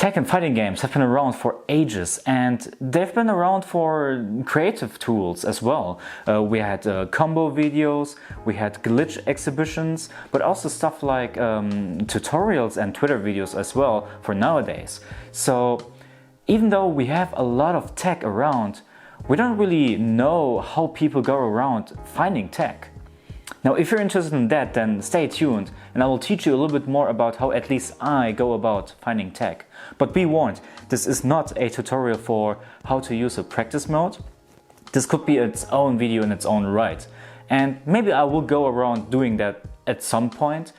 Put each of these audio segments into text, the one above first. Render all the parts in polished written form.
Tech and fighting games have been around for ages, and they've been around for creative tools as well. We had combo videos, we had glitch exhibitions, but also stuff like tutorials and Twitter videos as well for nowadays. So even though we have a lot of tech around, we don't really know how people go around finding tech. Now, if you're interested in that, then stay tuned and I will teach you a little bit more about how at least I go about finding tech. But be warned, this is not a tutorial for how to use a practice mode. This could be its own video in its own right. And maybe I will go around doing that at some point.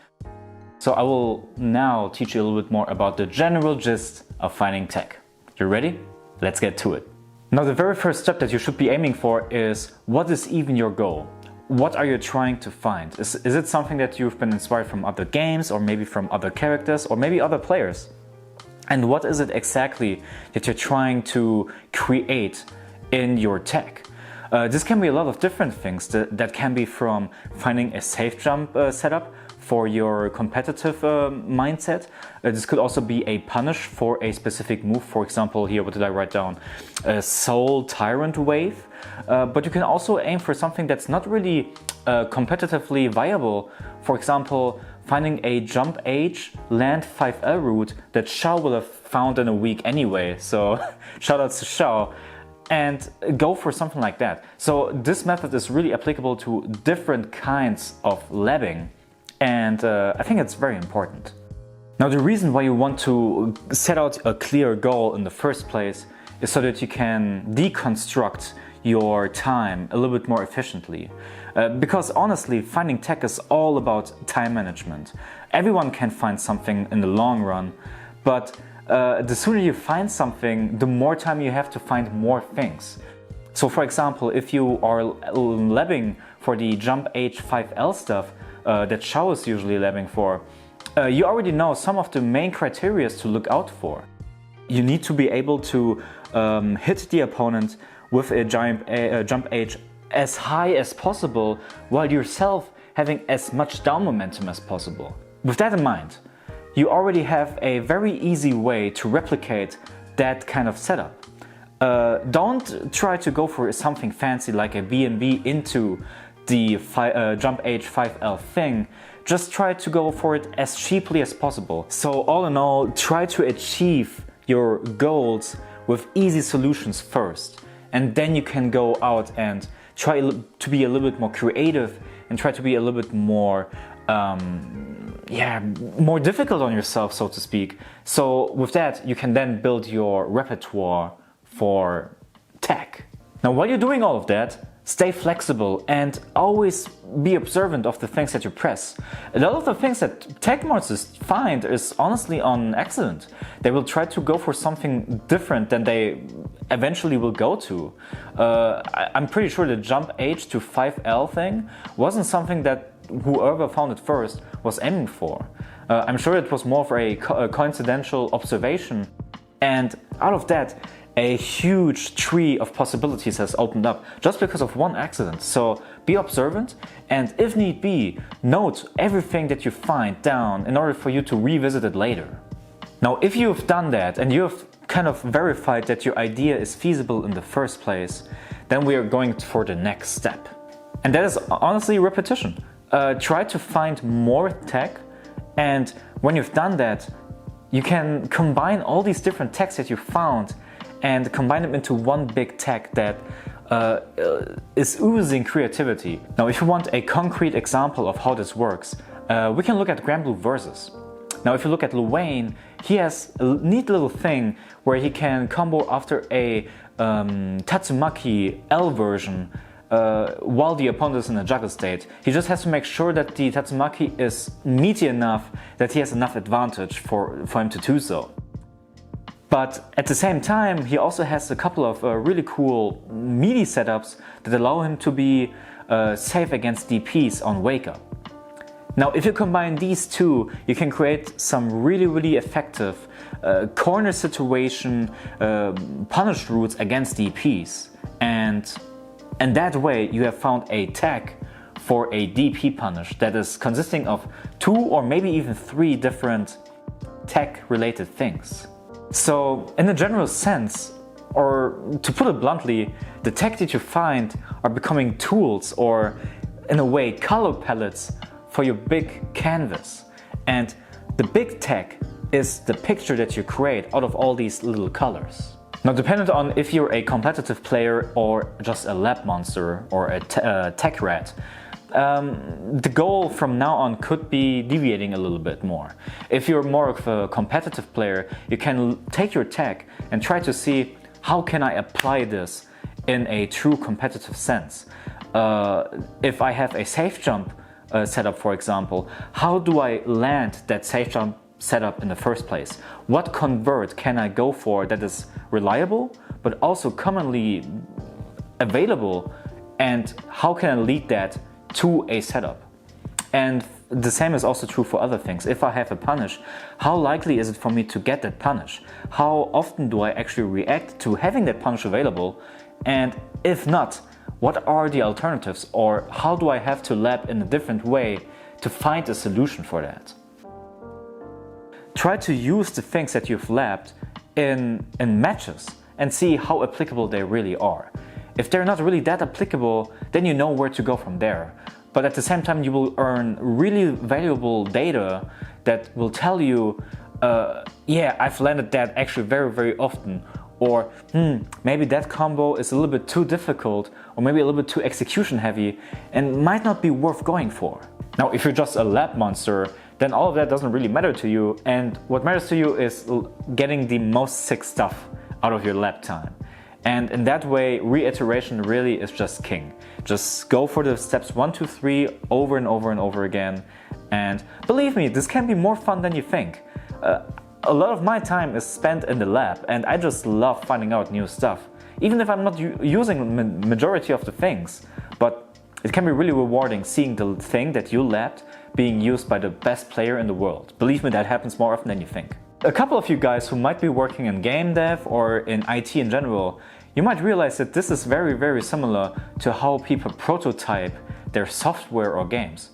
So I will now teach you a little bit more about the general gist of finding tech. You ready? Let's get to it. Now, the very first step that you should be aiming for is, what is even your goal? What are you trying to find? Is it something that you've been inspired from other games, or maybe from other characters, or maybe other players? And what is it exactly that you're trying to create in your tech? This can be a lot of different things. That can be from finding a safe jump setup for your competitive mindset. This could also be a punish for a specific move. For example, here, what did I write down? A Soul Tyrant Wave. But you can also aim for something that's not really competitively viable. For example, finding a jump H, land 5L route that Shao will have found in a week anyway. So shoutouts to Shao. And go for something like that. So this method is really applicable to different kinds of labbing. And I think it's very important. Now, the reason why you want to set out a clear goal in the first place is so that you can deconstruct your time a little bit more efficiently. Because honestly, finding tech is all about time management. Everyone can find something in the long run, but the sooner you find something, the more time you have to find more things. So for example, if you are labbing for the jump H5L stuff, that Shao is usually labbing for, you already know some of the main criteria to look out for. You need to be able to hit the opponent with a jump H as high as possible, while yourself having as much down momentum as possible. With that in mind, you already have a very easy way to replicate that kind of setup. Don't try to go for something fancy like a BNB into the jump H5L thing. Just try to go for it as cheaply as possible. So all in all, try to achieve your goals with easy solutions first. And then you can go out and try to be a little bit more creative and try to be a little bit more more difficult on yourself, so to speak. So with that, you can then build your repertoire for tech. Now, while you're doing all of that, stay flexible and always be observant of the things that you press. A lot of the things that tech mods find is honestly on accident. They will try to go for something different than they eventually will go to. I'm pretty sure the jump H to 5L thing wasn't something that whoever found it first was aiming for. I'm sure it was more for a coincidental observation, and out of that, a huge tree of possibilities has opened up just because of one accident. So be observant, and if need be, note everything that you find down in order for you to revisit it later. Now, if you've done that and you've kind of verified that your idea is feasible in the first place, then we are going for the next step. And that is honestly repetition. Try to find more tech, and when you've done that, you can combine all these different techs that you found and combine them into one big tech that is oozing creativity. Now, if you want a concrete example of how this works, we can look at Granblue Versus. Now, if you look at Lil Wayne, he has a neat little thing where he can combo after a Tatsumaki L version while the opponent is in a juggle state. He just has to make sure that the Tatsumaki is meaty enough that he has enough advantage for him to do so. But at the same time, he also has a couple of really cool meaty setups that allow him to be safe against DPs on Wake Up. Now, if you combine these two, you can create some really effective corner situation punish routes against DPs. And that way you have found a tech for a DP punish that is consisting of 2 or maybe even 3 different tech related things. So in a general sense, or to put it bluntly, the tech that you find are becoming tools or, in a way, color palettes for your big canvas. And the big tech is the picture that you create out of all these little colors. Now, dependent on if you're a competitive player or just a lab monster or a tech rat, the goal from now on could be deviating a little bit more. If you're more of a competitive player, you can take your tech and try to see how can I apply this in a true competitive sense. If I have a safe jump setup, for example, how do I land that safe jump setup in the first place? What convert can I go for that is reliable but also commonly available, and how can I lead that to a setup? And the same is also true for other things. If I have a punish, how likely is it for me to get that punish? How often do I actually react to having that punish available? And if not, what are the alternatives, or how do I have to lab in a different way to find a solution for that? Try to use the things that you've labbed in matches and see how applicable they really are. If they're not really that applicable, then you know where to go from there. But at the same time, you will earn really valuable data that will tell you, yeah, I've landed that actually very, very often. Or maybe that combo is a little bit too difficult, or maybe a little bit too execution heavy and might not be worth going for. Now, if you're just a lab monster, then all of that doesn't really matter to you, and what matters to you is getting the most sick stuff out of your lab time. And in that way, reiteration really is just king. Just go for the steps 1, 2, 3 over and over and over again. And believe me, this can be more fun than you think. A lot of my time is spent in the lab, and I just love finding out new stuff. Even if I'm not using the majority of the things, but it can be really rewarding seeing the thing that you labbed being used by the best player in the world. Believe me, that happens more often than you think. A couple of you guys who might be working in game dev or in IT in general, you might realize that this is very, very similar to how people prototype their software or games.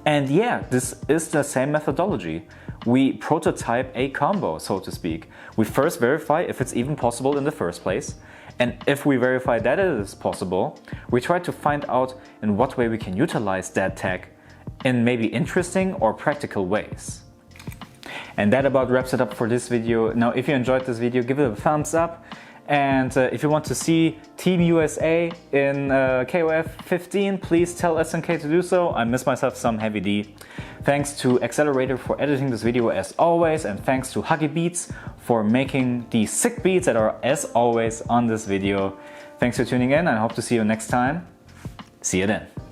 And yeah, this is the same methodology. We prototype a combo, so to speak. We first verify if it's even possible in the first place. And if we verify that it is possible, we try to find out in what way we can utilize that tech in maybe interesting or practical ways. And that about wraps it up for this video. Now, if you enjoyed this video, give it a thumbs up. And if you want to see Team USA in KOF 15, please tell SNK to do so. I miss myself some Heavy D. Thanks to Accelerator for editing this video as always, and thanks to Huggy Beats for making the sick beats that are as always on this video. Thanks for tuning in, and I hope to see you next time. See you then.